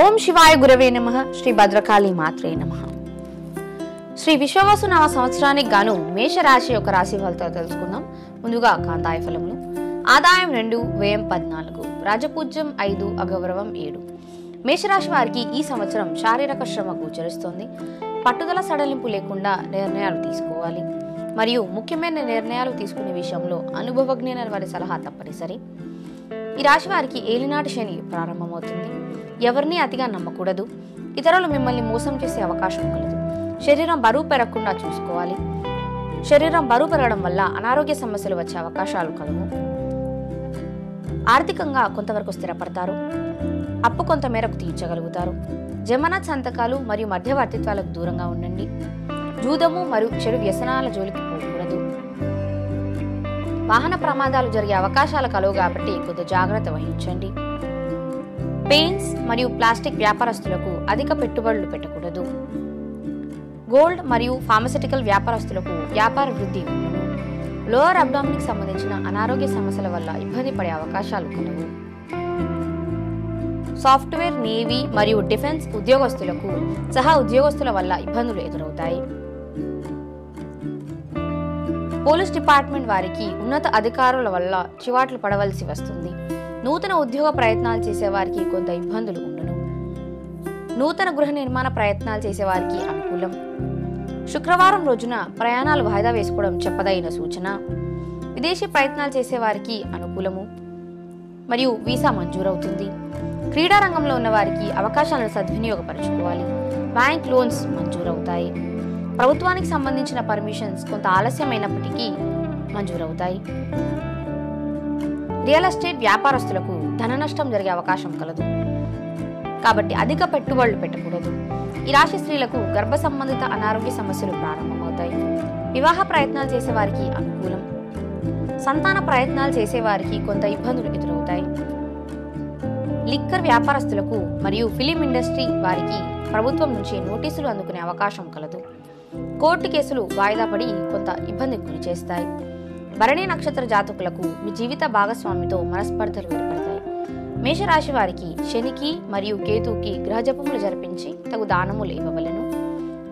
ఓం శివాయ గురవే నమః. శ్రీ భద్రకాళి మాత్రే నమః. శ్రీ విశ్వవసు నామ సంవత్సరానికి గాను మేషరాశి యొక్క రాశి ఫలితాలు తెలుసుకుందాం. ముందుగా కాంతాయ ఫలములు. ఆదాయం 2, వ్యయం 14, రాజపూజ్యం 5, అగౌరవం 7. మేషరాశి వారికి ఈ సంవత్సరం శారీరక శ్రమ గోచరిస్తోంది. పట్టుదల సడలింపు లేకుండా నిర్ణయాలు తీసుకోవాలి మరియు ముఖ్యమైన నిర్ణయాలు తీసుకునే విషయంలో అనుభవజ్ఞుల వారి సలహా తప్పనిసరి. ఈ రాశి వారికి ఏలినాటి శని ప్రారంభమవుతుంది. ఎవరిని అతిగా నమ్మకూడదు. ఇతరులు మిమ్మల్ని మోసం చేసే అవకాశం కలదు. శరీరం బరువు పెరగకుండా చూసుకోవాలి. శరీరం బరువు పెరగడం వల్ల అనారోగ్య సమస్యలు వచ్చే అవకాశాలు కలవు. ఆర్థికంగా కొంతవరకు స్థిరపడతారు. అప్పు కొంత మేరకు తీర్చగలుగుతారు. జమానత్ సంతకాలు మరియు మధ్యవర్తిత్వాలకు దూరంగా ఉండండి. జూదము మరియు చెడు వ్యసనాల జోలికి పోకూడదు. వాహన ప్రమాదాలు జరిగే అవకాశాలు కలవు కాబట్టి కొద్ది జాగ్రత్త వహించండి. పెయింట్స్ మరియు ప్లాస్టిక్ వ్యాపారస్తులకు అధిక పెట్టుబడులు పెట్టకూడదు. గోల్డ్ మరియు ఫార్మస్యూటికల్ వ్యాపారస్తులకు వ్యాపార వృద్ధి ఉండదు. లోవర్ అబ్డామిన్కి సంబంధించిన అనారోగ్య సమస్యల వల్ల ఇబ్బంది పడే అవకాశాలు కలవు. సాఫ్ట్వేర్, నేవీ మరియు డిఫెన్స్ ఉద్యోగస్తులకు సహా ఉద్యోగస్తుల వల్ల ఇబ్బందులు ఎదురవుతాయి. పోలీస్ డిపార్ట్మెంట్ వారికి ఉన్నత అధికారుల వల్ల చివాట్లు పడవలసి వస్తుంది. నూతన ఉద్యోగ ప్రయత్నాలు చేసేవారికి కొంత ఇబ్బందులు ఉండను. నూతన గృహ నిర్మాణ ప్రయత్నాలు చేసేవారికి అనుకూలం. శుక్రవారం రోజున ప్రయాణాలు వాయిదా వేసుకోవడం చెప్పదగిన సూచన. విదేశీ ప్రయత్నాలు చేసేవారికి అనుకూలము మరియు వీసా మంజూరవుతుంది. క్రీడా రంగంలో ఉన్న వారికి అవకాశాలను సద్వినియోగపరచుకోవాలి. Bank loans మంజూరవుతాయి. ప్రభుత్వానికి సంబంధించిన పర్మిషన్స్ కొంత ఆలస్యమైనప్పటికీ మంజూరవుతాయి. రియల్ ఎస్టేట్ వ్యాపారస్తులకు ధన నష్టం జరిగే అవకాశం కలదు కాబట్టి అధిక పెట్టుబడులు పెట్టకూడదు. ఈ రాశి స్త్రీలకు గర్భ సంబంధిత అనారోగ్య సమస్యలు ప్రారంభమవుతాయి. వివాహ ప్రయత్నాలు చేసేవారికి అనుకూలం. సంతాన ప్రయత్నాలు చేసేవారికి కొంత ఇబ్బందులు ఎదురవుతాయి. లిక్కర్ వ్యాపారస్తులకు మరియు ఫిలిం ఇండస్ట్రీ వారికి ప్రభుత్వం నుంచి నోటీసులు అందుకునే అవకాశం కలదు. కోర్టు కేసులు వాయిదా పడి కొంత ఇబ్బందికి గురి చేస్తాయి. భరణి నక్షత్ర జాతకులకు మీ జీవిత భాగస్వామితో మనస్పర్ధలు ఏర్పడతాయి. మేషరాశి వారికి శనికి మరియు కేతుకి గ్రహజపములు జరిపించి తగు దానములు ఇవ్వవలెను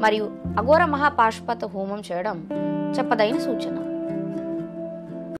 మరియు అఘోర మహాపాశుపత హోమం చేయడం చెప్పదగిన సూచన.